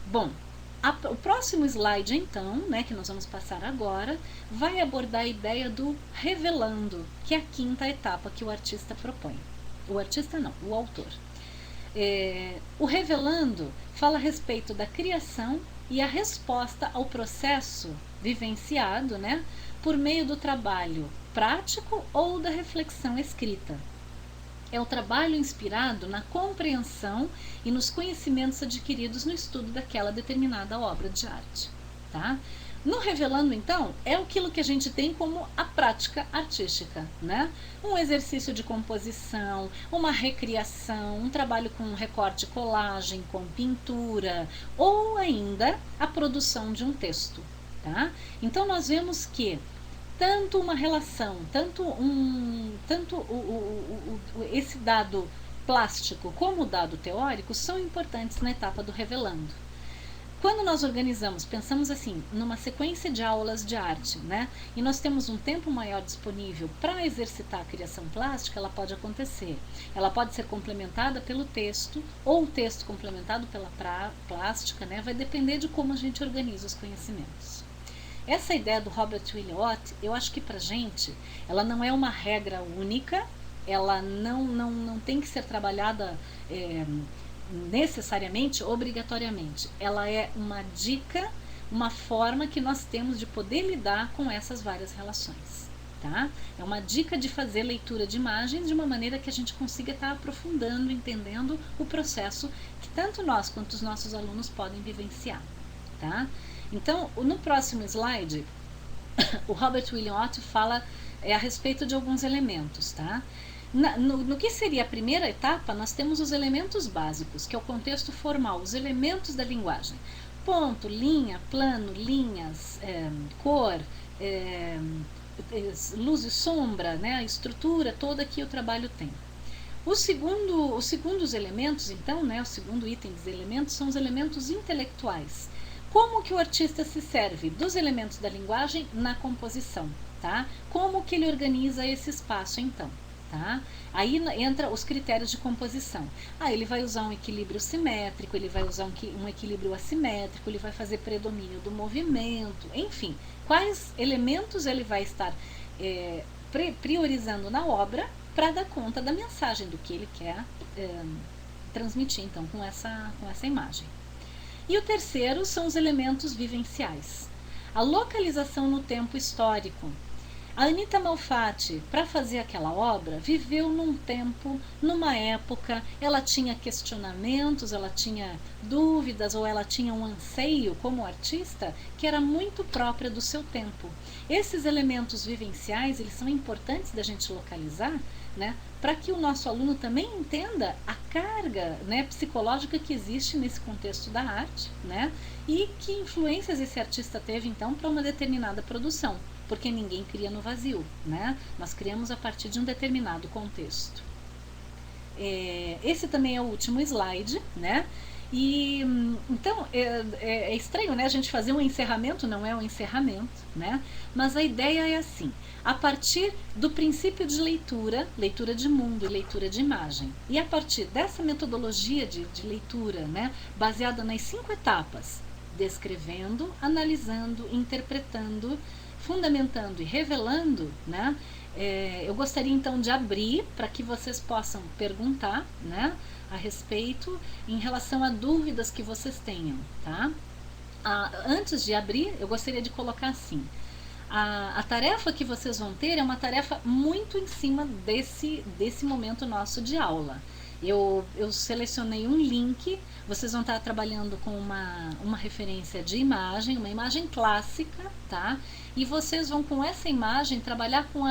Bom, o próximo slide então, né, que nós vamos passar agora, vai abordar a ideia do revelando, que é a quinta etapa que o artista propõe. O artista não, o autor. O revelando fala a respeito da criação e a resposta ao processo vivenciado, né, por meio do trabalho prático ou da reflexão escrita. É o trabalho inspirado na compreensão e nos conhecimentos adquiridos no estudo daquela determinada obra de arte, tá? No revelando, então, é aquilo que a gente tem como a prática artística, né? Um exercício de composição, uma recriação, um trabalho com recorte e colagem, com pintura, ou ainda a produção de um texto, tá? Então, nós vemos que tanto uma relação, esse dado plástico como o dado teórico são importantes na etapa do revelando. Quando nós organizamos, pensamos assim, numa sequência de aulas de arte, né? E nós temos um tempo maior disponível para exercitar a criação plástica, ela pode acontecer. Ela pode ser complementada pelo texto, ou o texto complementado pela plástica, né? Vai depender de como a gente organiza os conhecimentos. Essa ideia do Robert Willott, eu acho que pra gente, ela não é uma regra única, ela não tem que ser trabalhada necessariamente, obrigatoriamente. Ela é uma dica, uma forma que nós temos de poder lidar com essas várias relações, tá? É uma dica de fazer leitura de imagens de uma maneira que a gente consiga estar aprofundando, entendendo o processo que tanto nós quanto os nossos alunos podem vivenciar, tá? Então, no próximo slide, o Robert Willott fala a respeito de alguns elementos, tá? No que seria a primeira etapa, nós temos os elementos básicos, que é o contexto formal, os elementos da linguagem. Ponto, linha, plano, linhas, cor, luz e sombra, né, a estrutura toda que o trabalho tem. Os segundos elementos, então, né, o segundo item dos elementos são os elementos intelectuais. Como que o artista se serve dos elementos da linguagem na composição, tá? Como que ele organiza esse espaço, então, tá? Aí entra os critérios de composição. Ele vai usar um equilíbrio simétrico, ele vai usar um equilíbrio assimétrico, ele vai fazer predomínio do movimento, enfim, quais elementos ele vai estar priorizando na obra para dar conta da mensagem do que ele quer transmitir, então, com essa imagem. E o terceiro são os elementos vivenciais. A localização no tempo histórico. A Anita Malfatti, para fazer aquela obra, viveu num tempo, numa época, ela tinha questionamentos, ela tinha dúvidas ou ela tinha um anseio como artista que era muito própria do seu tempo. Esses elementos vivenciais, eles são importantes da gente localizar, né, para que o nosso aluno também entenda a carga, né, psicológica que existe nesse contexto da arte, né, e que influências esse artista teve então para uma determinada produção, porque ninguém cria no vazio, né, nós criamos a partir de um determinado contexto. Esse também é o último slide, né? E então é estranho, né, a gente fazer um encerramento, não é um encerramento, né? Mas a ideia é assim: a partir do princípio de leitura, leitura de mundo e leitura de imagem, e a partir dessa metodologia de leitura, né, baseada nas 5 etapas, descrevendo, analisando, interpretando, fundamentando e revelando, né? Eu gostaria então de abrir para que vocês possam perguntar, né, a respeito em relação a dúvidas que vocês tenham, tá? Antes de abrir, eu gostaria de colocar assim: a tarefa que vocês vão ter é uma tarefa muito em cima desse momento nosso de aula. Eu selecionei um link, vocês vão estar trabalhando com uma referência de imagem, uma imagem clássica, tá? E vocês vão com essa imagem trabalhar com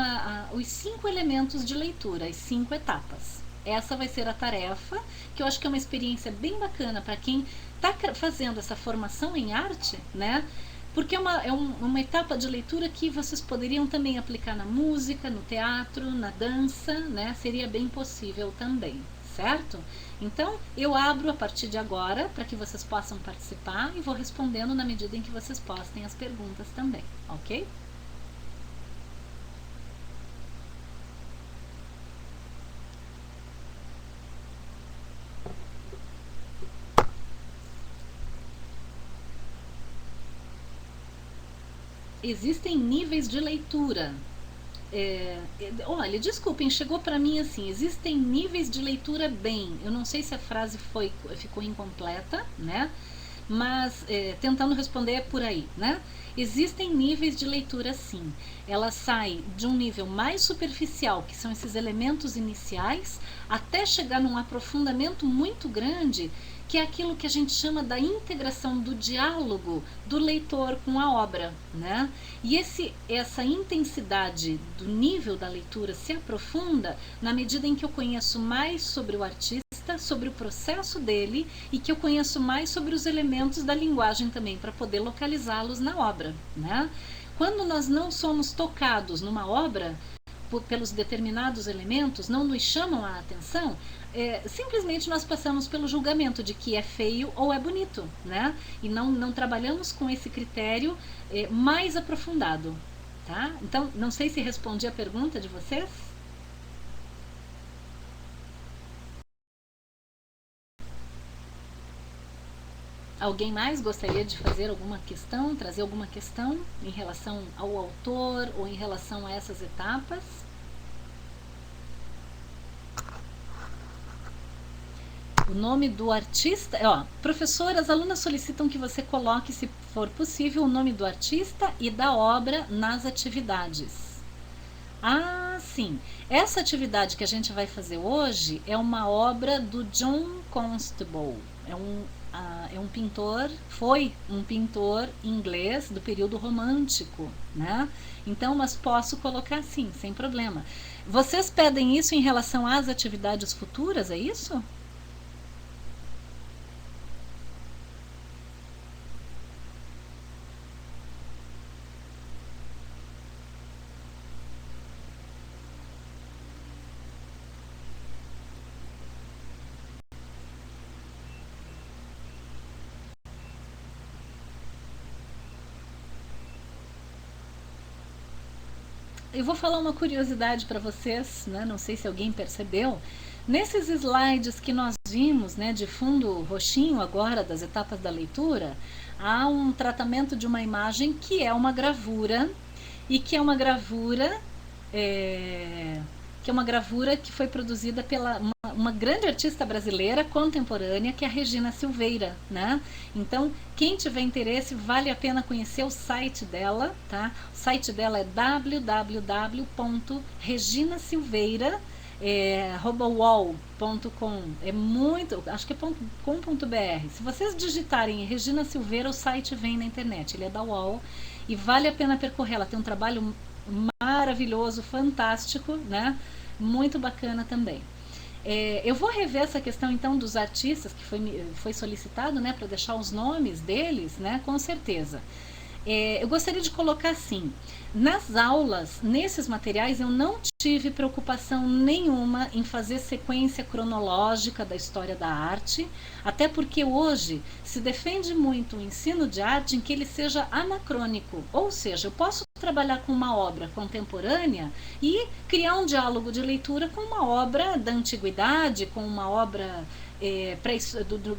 os 5 elementos de leitura, as 5 etapas. Essa vai ser a tarefa, que eu acho que é uma experiência bem bacana para quem está fazendo essa formação em arte, né? Porque é uma etapa de leitura que vocês poderiam também aplicar na música, no teatro, na dança, né? Seria bem possível também, certo? Então, eu abro a partir de agora para que vocês possam participar e vou respondendo na medida em que vocês postem as perguntas também, ok? Existem níveis de leitura. Olha, desculpem, chegou para mim assim, existem níveis de leitura bem. Eu não sei se a frase ficou incompleta, né? Mas tentando responder por aí, né? Existem níveis de leitura sim. Ela sai de um nível mais superficial, que são esses elementos iniciais, até chegar num aprofundamento muito grande, que é aquilo que a gente chama da integração do diálogo do leitor com a obra, né? E essa intensidade do nível da leitura se aprofunda na medida em que eu conheço mais sobre o artista, sobre o processo dele, e que eu conheço mais sobre os elementos da linguagem também, para poder localizá-los na obra, né? Quando nós não somos tocados numa obra pelos determinados elementos, não nos chamam a atenção, simplesmente nós passamos pelo julgamento de que é feio ou é bonito, né? E não trabalhamos com esse critério mais aprofundado, tá? Então, não sei se respondi a pergunta de vocês. Alguém mais gostaria de fazer alguma questão, trazer alguma questão em relação ao autor ou em relação a essas etapas? O nome do artista, professor, as alunas solicitam que você coloque, se for possível, o nome do artista e da obra nas atividades. Ah, sim. Essa atividade que a gente vai fazer hoje é uma obra do John Constable. É um pintor, foi um pintor inglês do período romântico, né? Então, mas posso colocar sim, sem problema. Vocês pedem isso em relação às atividades futuras, é isso? Eu vou falar uma curiosidade para vocês, né? Não sei se alguém percebeu. Nesses slides que nós vimos, né, de fundo roxinho agora, das etapas da leitura, há um tratamento de uma imagem que é uma gravura, e que é uma gravura que foi produzida pela uma grande artista brasileira contemporânea, que é a Regina Silveira, né? Então, quem tiver interesse, vale a pena conhecer o site dela, tá? O site dela é www.reginasilveira.com. É muito, acho que é .com.br. Se vocês digitarem Regina Silveira, o site vem na internet. Ele é da UOL e vale a pena percorrer. Ela tem um trabalho maravilhoso, fantástico, né? Muito bacana também. Eu vou rever essa questão então dos artistas que foi solicitado, né, para deixar os nomes deles, né, com certeza. Eu gostaria de colocar assim, nas aulas, nesses materiais, eu não tive preocupação nenhuma em fazer sequência cronológica da história da arte, até porque hoje se defende muito o ensino de arte em que ele seja anacrônico, ou seja, eu posso trabalhar com uma obra contemporânea e criar um diálogo de leitura com uma obra da antiguidade, com uma obra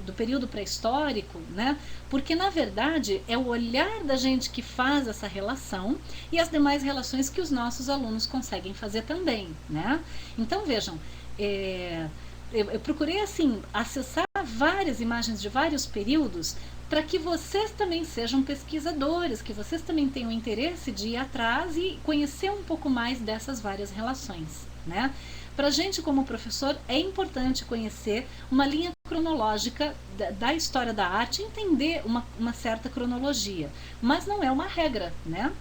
do período pré-histórico, né? Porque na verdade é o olhar da gente que faz essa relação e as demais relações que os nossos alunos conseguem fazer também, né? Então vejam, eu procurei assim acessar várias imagens de vários períodos para que vocês também sejam pesquisadores, que vocês também tenham interesse de ir atrás e conhecer um pouco mais dessas várias relações, né? Para a gente, como professor, é importante conhecer uma linha cronológica da história da arte, entender uma certa cronologia, mas não é uma regra, né?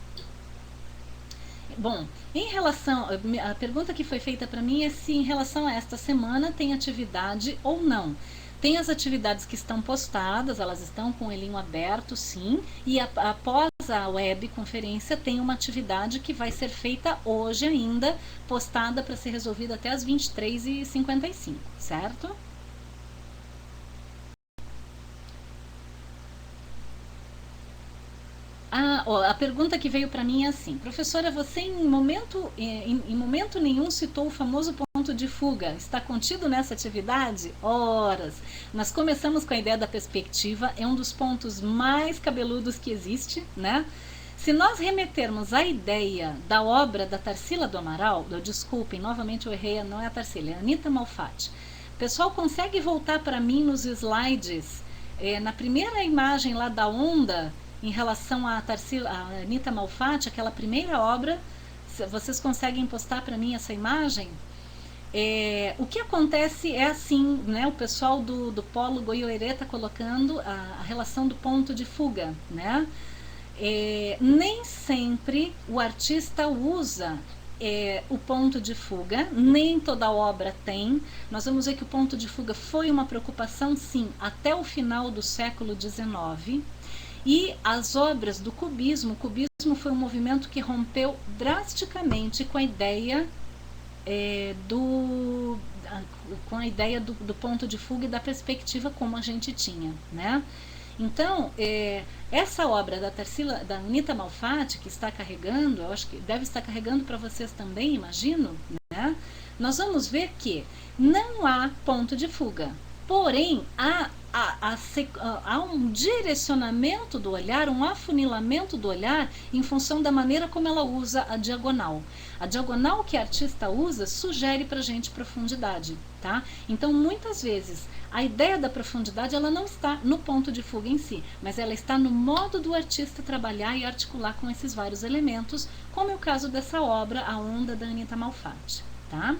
Bom, em relação, a pergunta que foi feita para mim é se em relação a esta semana tem atividade ou não. Tem as atividades que estão postadas, elas estão com o elinho aberto, sim, e após mas a webconferência tem uma atividade que vai ser feita hoje ainda, postada para ser resolvida até as 23h55, certo? A pergunta que veio para mim é assim: professora, você em momento nenhum citou o famoso ponto de fuga. Está contido nessa atividade? Horas! Nós começamos com a ideia da perspectiva, é um dos pontos mais cabeludos que existe, né? Se nós remetermos à ideia da obra da Tarsila do Amaral, desculpem, novamente eu errei, não é a Tarsila, é a Anita Malfatti. O pessoal consegue voltar para mim nos slides, na primeira imagem lá da onda, em relação a Anita Malfatti, aquela primeira obra, vocês conseguem postar para mim essa imagem? O que acontece é assim, né? O pessoal do Polo Goiôerê está colocando a relação do ponto de fuga, né? Nem sempre o artista usa o ponto de fuga, nem toda obra tem. Nós vamos ver que o ponto de fuga foi uma preocupação, sim, até o final do século XIX. E as obras do cubismo, o cubismo foi um movimento que rompeu drasticamente com a ideia do ponto de fuga e da perspectiva como a gente tinha, né? Então, essa obra da Anita Malfatti, que está carregando, eu acho que deve estar carregando para vocês também, imagino, né? Nós vamos ver que não há ponto de fuga, porém há um direcionamento do olhar, um afunilamento do olhar em função da maneira como ela usa a diagonal. A diagonal que a artista usa sugere para a gente profundidade, tá? Então, muitas vezes, a ideia da profundidade ela não está no ponto de fuga em si, mas ela está no modo do artista trabalhar e articular com esses vários elementos, como é o caso dessa obra, A Onda, da Anita Malfatti, tá?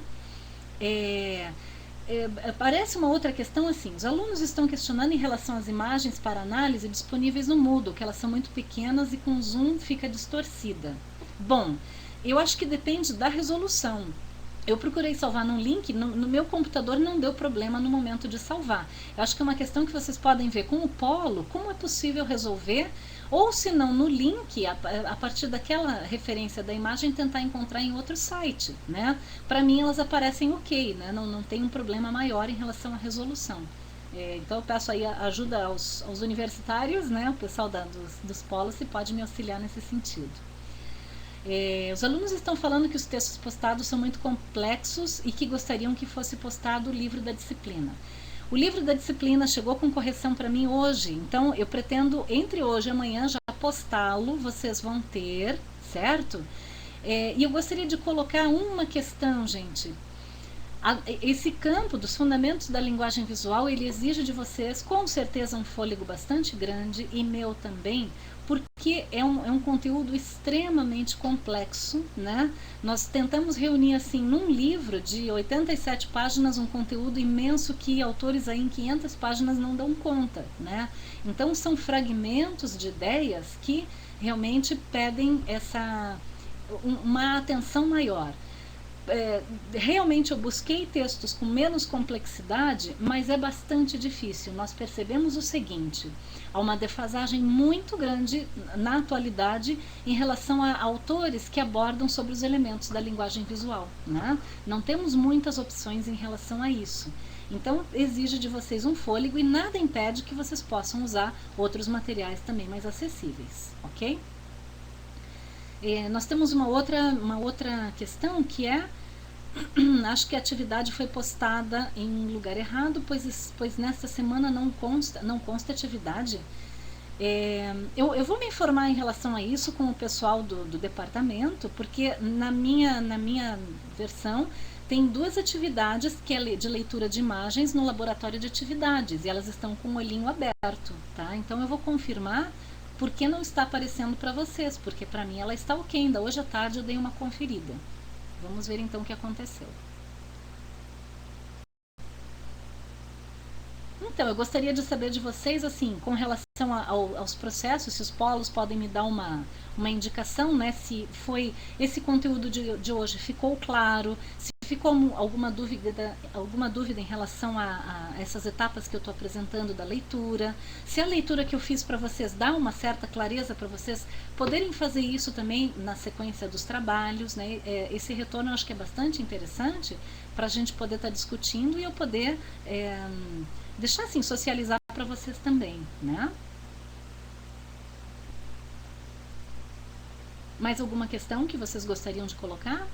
Parece uma outra questão assim, os alunos estão questionando em relação às imagens para análise disponíveis no Moodle, que elas são muito pequenas e com zoom fica distorcida. Bom, eu acho que depende da resolução. Eu procurei salvar num link, no meu computador não deu problema no momento de salvar. Eu acho que é uma questão que vocês podem ver com o Polo, como é possível resolver, ou se não no link, a partir daquela referência da imagem, tentar encontrar em outro site, né? Para mim elas aparecem ok, né? Não tem um problema maior em relação à resolução. Então eu peço aí ajuda aos universitários, né? O pessoal dos polos, se pode me auxiliar nesse sentido. Os alunos estão falando que os textos postados são muito complexos e que gostariam que fosse postado o livro da disciplina. O livro da disciplina chegou com correção para mim hoje, então eu pretendo entre hoje e amanhã já postá-lo, vocês vão ter, certo? E eu gostaria de colocar uma questão, gente. Esse campo dos fundamentos da linguagem visual, ele exige de vocês com certeza um fôlego bastante grande, e meu também, porque é um conteúdo extremamente complexo, né? Nós tentamos reunir assim num livro de 87 páginas um conteúdo imenso que autores aí em 500 páginas não dão conta, né? Então são fragmentos de ideias que realmente pedem uma atenção maior. Realmente eu busquei textos com menos complexidade, mas é bastante difícil. Nós percebemos o seguinte: há uma defasagem muito grande na atualidade em relação a autores que abordam sobre os elementos da linguagem visual, né? Não temos muitas opções em relação a isso. Então exige de vocês um fôlego e nada impede que vocês possam usar outros materiais também mais acessíveis, ok? Nós temos uma outra questão que acho que a atividade foi postada em lugar errado, pois nesta semana não consta atividade. Eu vou me informar em relação a isso com o pessoal do departamento, porque na minha versão tem 2 atividades que é de leitura de imagens no laboratório de atividades, e elas estão com o olhinho aberto, tá? Então eu vou confirmar por que não está aparecendo para vocês, porque para mim ela está ok, ainda hoje à tarde eu dei uma conferida. Vamos ver então o que aconteceu. Então, eu gostaria de saber de vocês, assim, com relação aos processos, se os polos podem me dar uma indicação, né, se foi esse conteúdo de hoje ficou claro, se ficou alguma dúvida em relação a essas etapas que eu estou apresentando da leitura? Se a leitura que eu fiz para vocês dá uma certa clareza para vocês poderem fazer isso também na sequência dos trabalhos, né? Esse retorno eu acho que é bastante interessante para a gente poder estar discutindo e eu poder deixar assim, socializar para vocês também, né? Mais alguma questão que vocês gostariam de colocar?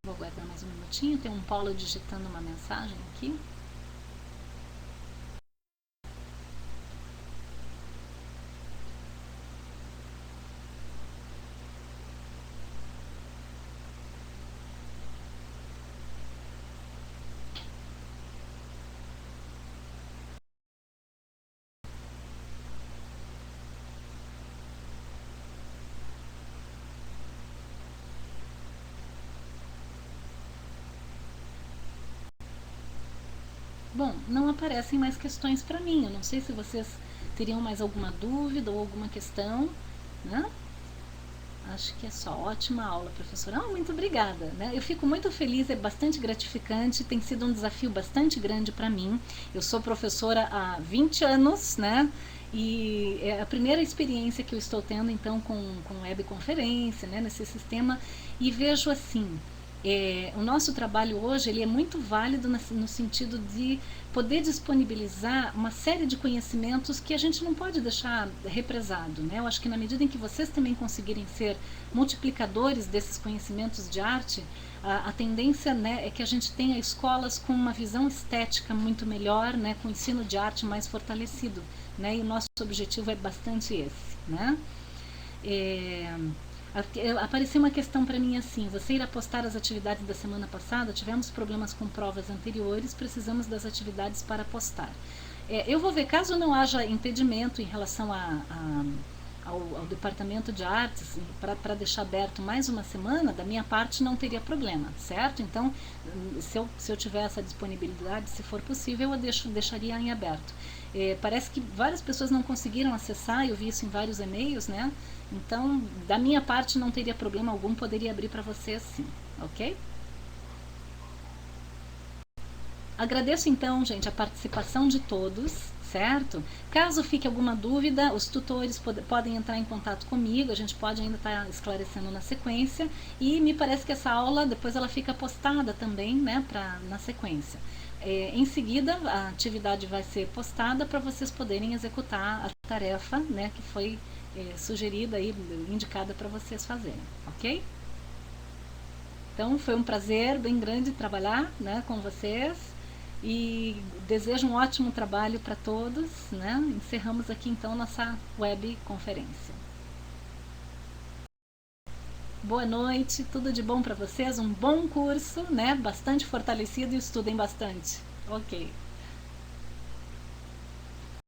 Vou aguardar mais um minutinho, tem um Paulo digitando uma mensagem aqui. Bom, não aparecem mais questões para mim. Eu não sei se vocês teriam mais alguma dúvida ou alguma questão, né? Acho que é só. Ótima aula, professora. Muito obrigada. Né? Eu fico muito feliz, é bastante gratificante, tem sido um desafio bastante grande para mim. Eu sou professora há 20 anos, né? E é a primeira experiência que eu estou tendo, então, com webconferência, né? Nesse sistema, e vejo assim, o nosso trabalho hoje ele é muito válido no sentido de poder disponibilizar uma série de conhecimentos que a gente não pode deixar represado, né? Eu acho que na medida em que vocês também conseguirem ser multiplicadores desses conhecimentos de arte, a tendência, né, é que a gente tenha escolas com uma visão estética muito melhor, né, com o ensino de arte mais fortalecido, né? E o nosso objetivo é bastante esse, né? Apareceu uma questão para mim assim: você irá postar as atividades da semana passada? Tivemos problemas com provas anteriores, precisamos das atividades para postar. Eu vou ver, caso não haja impedimento em relação ao departamento de artes, para deixar aberto mais uma semana, da minha parte não teria problema, certo? Então, se eu tiver essa disponibilidade, se for possível, eu deixaria em aberto. Parece que várias pessoas não conseguiram acessar, eu vi isso em vários e-mails, né? Então, da minha parte não teria problema algum, poderia abrir para vocês sim, ok? Agradeço então, gente, a participação de todos, certo? Caso fique alguma dúvida, os tutores podem entrar em contato comigo, a gente pode ainda estar esclarecendo na sequência, e me parece que essa aula depois ela fica postada também, né, na sequência. Em seguida, a atividade vai ser postada para vocês poderem executar a tarefa, né, que foi sugerida e indicada para vocês fazerem, ok? Então foi um prazer bem grande trabalhar, né, com vocês e desejo um ótimo trabalho para todos, né? Encerramos aqui então nossa web conferência. Boa noite, tudo de bom para vocês, um bom curso, né? Bastante fortalecido e estudem bastante. Ok.